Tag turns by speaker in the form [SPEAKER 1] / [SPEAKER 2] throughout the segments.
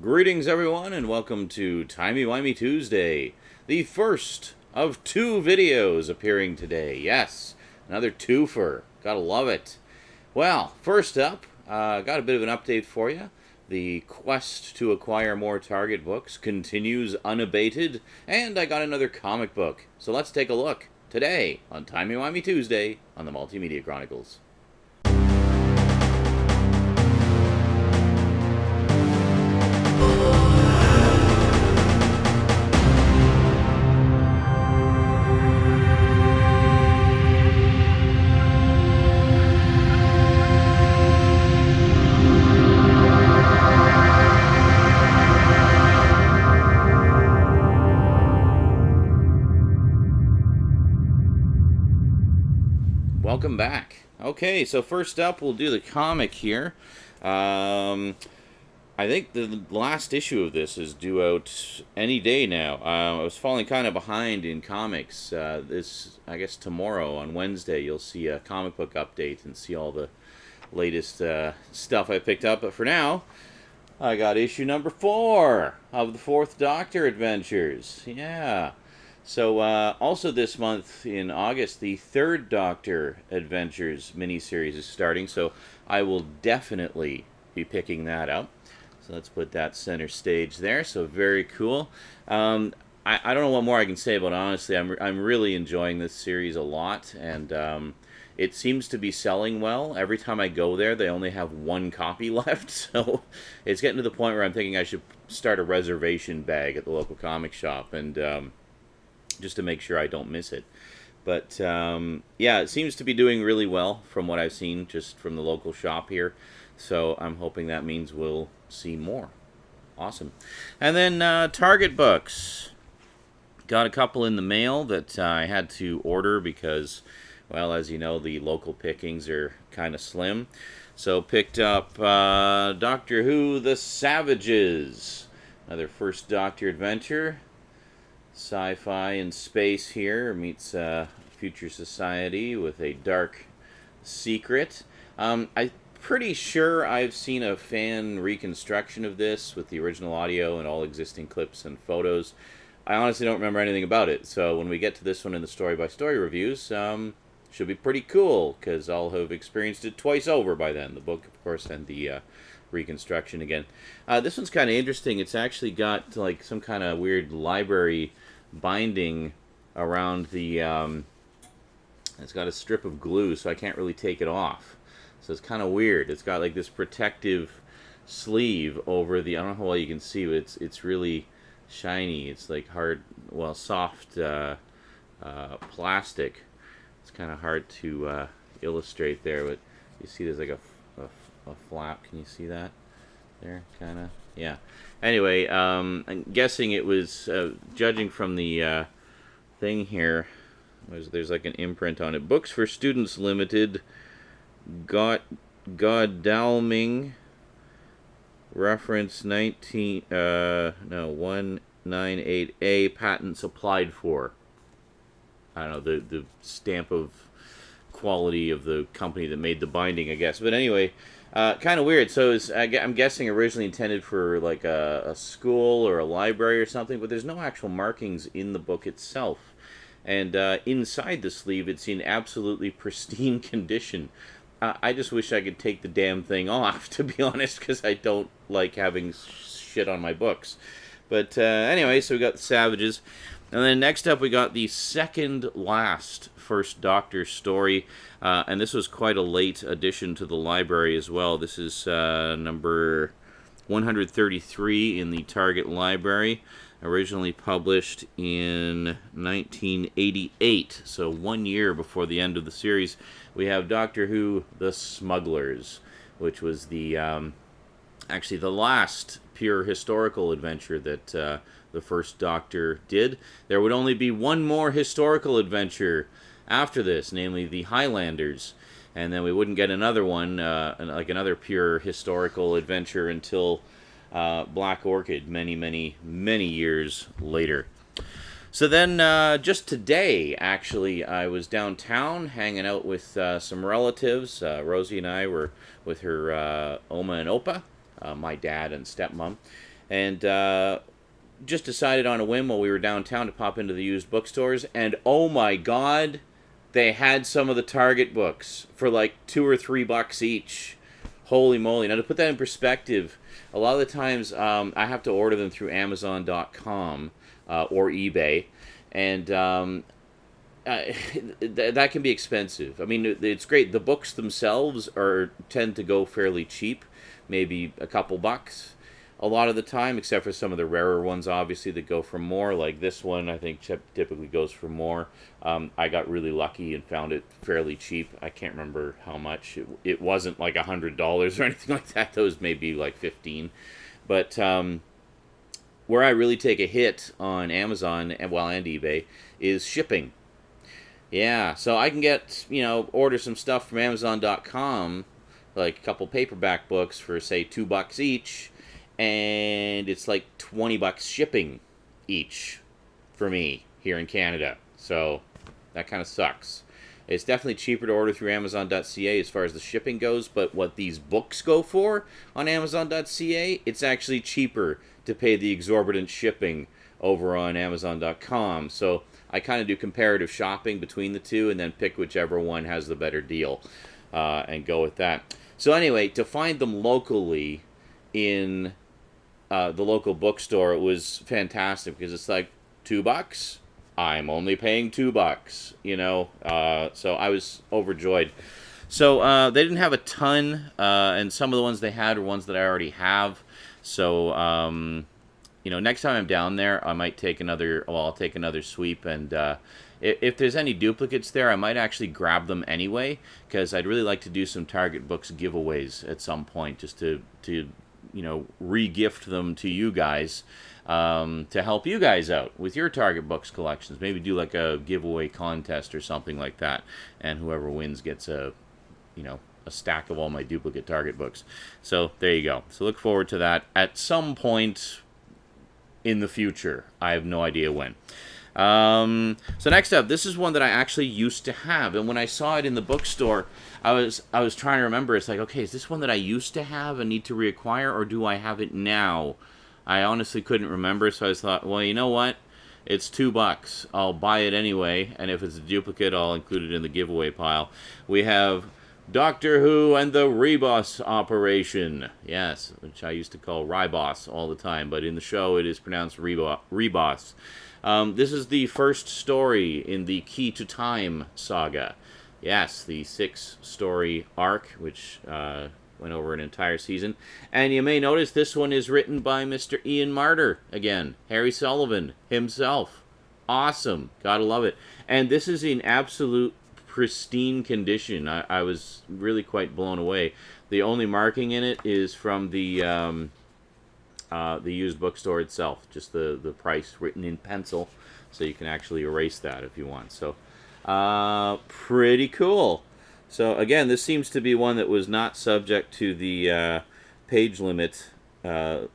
[SPEAKER 1] Greetings, everyone, and welcome to Timey-Wimey Tuesday, the first of two videos appearing today. Yes, another twofer. Gotta love it. Well, first up, got a bit of an update for you. The quest to acquire more Target books continues unabated, and I got another comic book. So let's take a look today on Timey-Wimey Tuesday on the Multimedia Chronicles. Welcome back. Okay, so first up, we'll do the comic here. I think the last issue of this is due out any day now. I was falling kind of behind in comics. I guess tomorrow on Wednesday, you'll see a comic book update and see all the latest stuff I picked up. But for now, I got issue number 4 of the Fourth Doctor Adventures. Yeah. So, also this month in August, the Third Doctor Adventures miniseries is starting, so I will definitely be picking that up. So let's put that center stage there, so very cool. I don't know what more I can say about it, honestly. I'm really enjoying this series a lot, and it seems to be selling well. Every time I go there, they only have one copy left, so it's getting to the point where I'm thinking I should start a reservation bag at the local comic shop, and just to make sure I don't miss it. But yeah, it seems to be doing really well from what I've seen just from the local shop here. So I'm hoping that means we'll see more. Awesome. And then Target books. Got a couple in the mail that I had to order because, well, as you know, the local pickings are kind of slim. So picked up Doctor Who The Savages. Another First Doctor adventure. Sci-fi in space here meets future society with a dark secret. I'm pretty sure I've seen a fan reconstruction of this with the original audio and all existing clips and photos. I honestly don't remember anything about it, so when we get to this one in the story-by-story reviews, should be pretty cool, because I'll have experienced it twice over by then. The book, of course, and the reconstruction again. This one's kind of interesting. It's actually got like some kind of weird library binding around the it's got a strip of glue, so I can't really take it off, so it's kind of weird. It's got like this protective sleeve over the, I don't know how well you can see, but it's really shiny. It's like hard, well, soft plastic. It's kind of hard to illustrate there, but you see there's like a flap. Can you see that there? Kind of. Yeah. Anyway, I'm guessing it was, judging from the thing here, there's like an imprint on it. Books for Students Limited, Godalming, reference 198A, patents applied for. I don't know, the stamp of quality of the company that made the binding, I guess. But anyway, kind of weird. So I'm guessing originally intended for like a school or a library or something, but there's no actual markings in the book itself. And inside the sleeve, it's in absolutely pristine condition. I just wish I could take the damn thing off, to be honest, because I don't like having shit on my books. But anyway, so we got the Savages. And then next up, we got the second last First Doctor story. And this was quite a late addition to the library as well. This is number 133 in the Target library. Originally published in 1988, so 1 year before the end of the series. We have Doctor Who The Smugglers, which was the actually the last pure historical adventure that the First Doctor did. There would only be one more historical adventure after this, namely the Highlanders, and then we wouldn't get another one, like another pure historical adventure until Black Orchid, many years later. So then, just today, actually, I was downtown hanging out with some relatives. Rosie and I were with her Oma and Opa, my dad and stepmom. and just decided on a whim while we were downtown to pop into the used bookstores, and oh my god, they had some of the Target books for like $2 or $3 each. Holy moly. Now, to put that in perspective, a lot of the times I have to order them through Amazon.com or eBay, and that can be expensive. I mean, it's great. The books themselves tend to go fairly cheap, maybe a couple bucks a lot of the time, except for some of the rarer ones, obviously, that go for more. Like this one, I think typically goes for more. I got really lucky and found it fairly cheap. I can't remember how much. It wasn't like $100 or anything like that. Those may be like 15. But where I really take a hit on Amazon and eBay is shipping. Yeah, so I can order some stuff from Amazon.com, like a couple paperback books for, say, $2 each, and it's like $20 shipping each for me here in Canada. So that kind of sucks. It's definitely cheaper to order through Amazon.ca as far as the shipping goes, but what these books go for on Amazon.ca, it's actually cheaper to pay the exorbitant shipping over on Amazon.com. So I kind of do comparative shopping between the two and then pick whichever one has the better deal and go with that. So anyway, to find them locally in the local bookstore, it was fantastic because it's like $2. I'm only paying $2, so I was overjoyed. So they didn't have a ton, and some of the ones they had were ones that I already have. So next time I'm down there, I might take I'll take another sweep, and if there's any duplicates there, I might actually grab them anyway, because I'd really like to do some Target Books giveaways at some point, just to re-gift them to you guys, to help you guys out with your Target Books collections. Maybe do like a giveaway contest or something like that, and whoever wins gets a stack of all my duplicate Target books. So there you go. So look forward to that at some point in the future. I have no idea when. So next up, this is one that I actually used to have, and when I saw it in the bookstore, I was trying to remember. It's like, okay, is this one that I used to have and need to reacquire, or do I have it now? I honestly couldn't remember, so I thought, well, you know what? It's $2. I'll buy it anyway, and if it's a duplicate, I'll include it in the giveaway pile. We have Doctor Who and the Rebus Operation. Yes, which I used to call Ribos all the time, but in the show it is pronounced Rebus. This is the first story in the Key to Time saga. Yes, the 6-story arc, which went over an entire season. And you may notice this one is written by Mr. Ian Marter again. Harry Sullivan himself. Awesome. Gotta love it. And this is in absolute pristine condition. I was really quite blown away. The only marking in it is from the used bookstore itself, just the price written in pencil, so you can actually erase that if you want. So pretty cool. So again, this seems to be one that was not subject to the page limit, the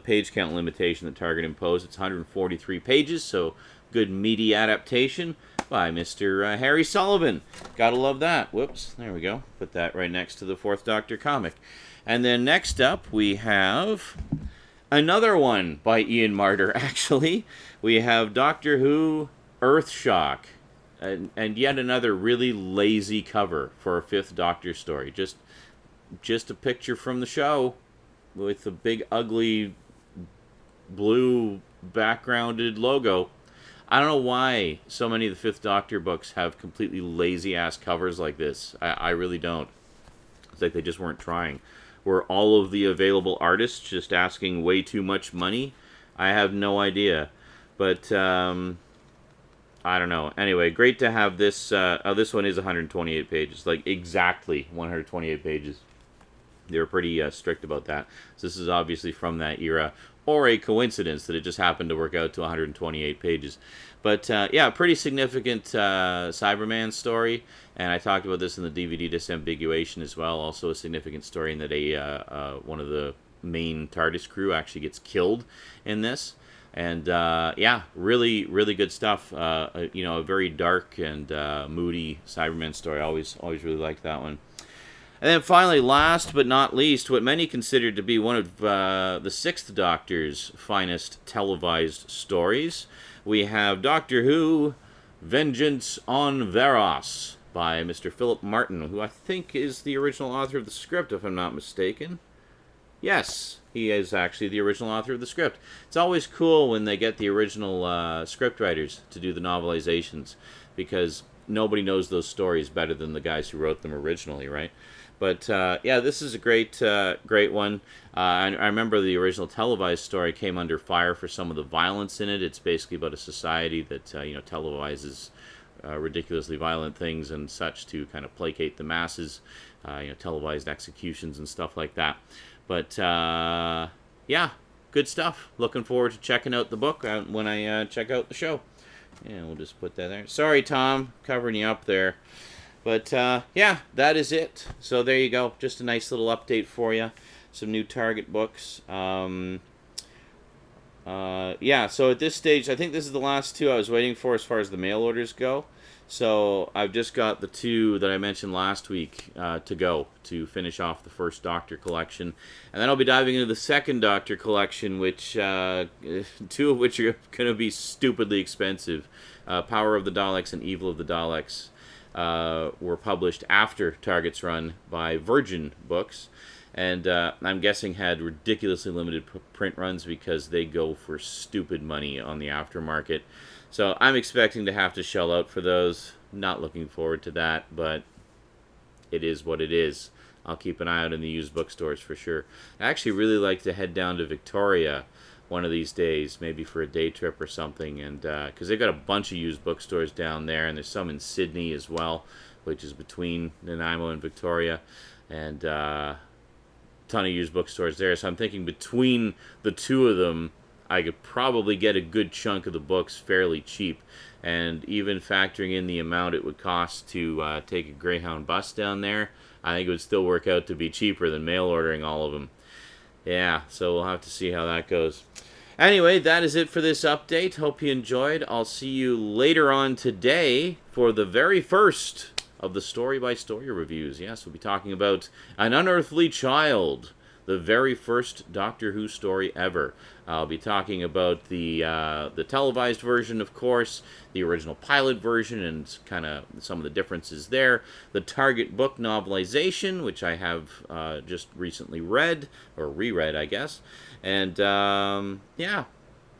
[SPEAKER 1] page count limitation that Target imposed. It's 143 pages, so good meaty adaptation by Mr. Harry Sullivan. Gotta love that. Whoops, there we go. Put that right next to the 4th Doctor comic. And then next up, we have another one by Ian Marter, actually. We have Doctor Who Earthshock. And yet another really lazy cover for a 5th Doctor story. Just a picture from the show with the big, ugly, blue backgrounded logo. I don't know why so many of the 5th Doctor books have completely lazy-ass covers like this. I really don't. It's like they just weren't trying. Were all of the available artists just asking way too much money? I have no idea. But, I don't know. Anyway, great to have this. This one is 128 pages. Like, exactly 128 pages. They were pretty strict about that. So this is obviously from that era. Or a coincidence that it just happened to work out to 128 pages. But, yeah, pretty significant Cyberman story. And I talked about this in the DVD disambiguation as well. Also a significant story in that one of the main TARDIS crew actually gets killed in this. And, yeah, really, really good stuff. A very dark and moody Cyberman story. Always really liked that one. And then finally, last but not least, what many consider to be one of the Sixth Doctor's finest televised stories, we have Doctor Who, Vengeance on Varos, by Mr. Philip Martin, who I think is the original author of the script, if I'm not mistaken. Yes, he is actually the original author of the script. It's always cool when they get the original script writers to do the novelizations, because nobody knows those stories better than the guys who wrote them originally, right? But yeah, this is a great one. I remember the original televised story came under fire for some of the violence in it. It's basically about a society that televises ridiculously violent things and such to kind of placate the masses. Televised executions and stuff like that. But yeah, good stuff. Looking forward to checking out the book when I check out the show. Yeah, we'll just put that there. Sorry, Tom, covering you up there. But yeah, that is it. So there you go. Just a nice little update for you. Some new Target books. Yeah, so at this stage, I think this is the last two I was waiting for as far as the mail orders go. So I've just got the two that I mentioned last week to go to finish off the first Doctor collection. And then I'll be diving into the second Doctor collection, which two of which are going to be stupidly expensive. Power of the Daleks and Evil of the Daleks were published after Target's run by Virgin Books. And I'm guessing had ridiculously limited print runs because they go for stupid money on the aftermarket. So I'm expecting to have to shell out for those. Not looking forward to that, but it is what it is. I'll keep an eye out in the used bookstores for sure. I actually really like to head down to Victoria one of these days, maybe for a day trip or something, and because they've got a bunch of used bookstores down there, and there's some in Sydney as well, which is between Nanaimo and Victoria, and ton of used bookstores there. So I'm thinking between the two of them, I could probably get a good chunk of the books fairly cheap, and even factoring in the amount it would cost to take a Greyhound bus down there, I think it would still work out to be cheaper than mail ordering all of them. Yeah, so we'll have to see how that goes. Anyway, that is it for this update. Hope you enjoyed. I'll see you later on today for the very first of the story-by-story reviews. Yes, we'll be talking about An Unearthly Child, the very first Doctor Who story ever. I'll be talking about the televised version, of course, the original pilot version, and kind of some of the differences there. The Target book novelization, which I have just recently read, or reread, I guess. And, yeah,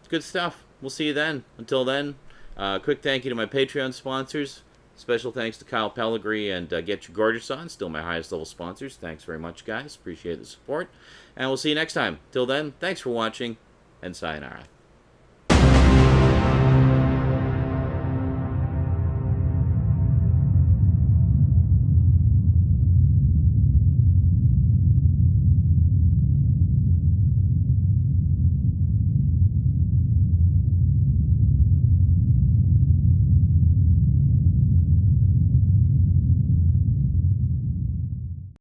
[SPEAKER 1] good stuff. We'll see you then. Until then, quick thank you to my Patreon sponsors. Special thanks to Kyle Pellegrini and Get Your Gorgeous On, still my highest level sponsors. Thanks very much, guys. Appreciate the support. And we'll see you next time. Till then, thanks for watching, and sayonara.